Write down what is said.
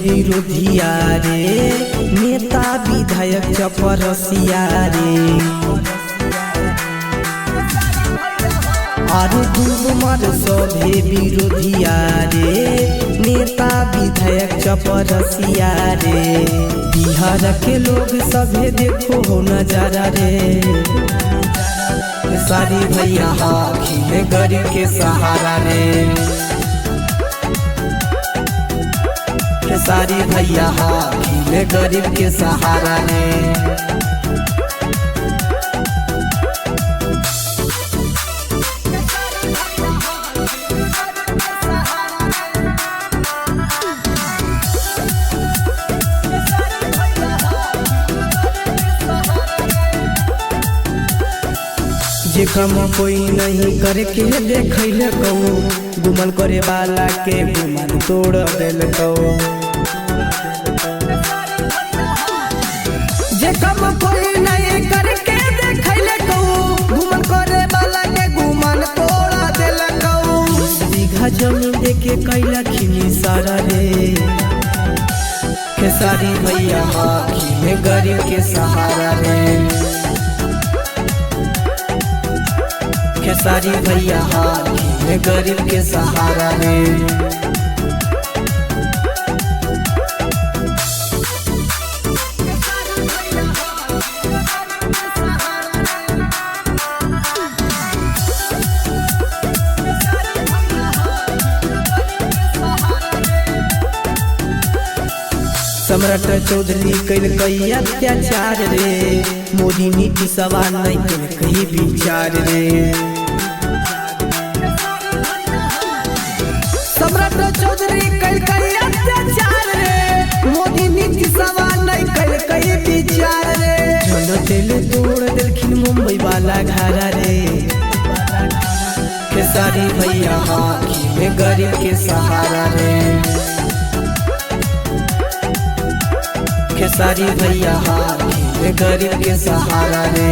विरोधिया रे, नेता विधायक चपरसिया रे। अरे दुर्गमर सभे विरोधिया रे, नेता विधायक चपरसिया रे। बिहार के लोग सभे देखो हो नजारा रे। सारी भैया खिले गरीब के सहारा रे। सारी भैया खिले गरीब के सहारा रे। जे कम कोई नहीं करके देखैले कहो, गुमान करे वाला के गुमान तोड़ देल कहो। जे कम कोई नहीं करके देखैले कहो, गुमान करे वाला के गुमान तोड़ देल कहो। 20 बीघा जमीन देके कैला खिली सारा रे। खेसारी भैया खिले गरीब के सहारा रे। खेसारी भैया खिले गरीब के सहारा रे। सम्राट चौधरी कैल कई अत्याचार रे, मोदी नीति सवाल नहीं कैल कई विचार रे। सम्राट चौधरी कैल कई अत्याचार रे, मोदी नीति सवाल नहीं कैल कई विचार रे। तेल तोड़ दिलखिन मुंबई वाला घरा रे। खेसारी भैया खिले गरीब के सहारा रे। खेसारी भैया खिले गरीब के सहारा रे।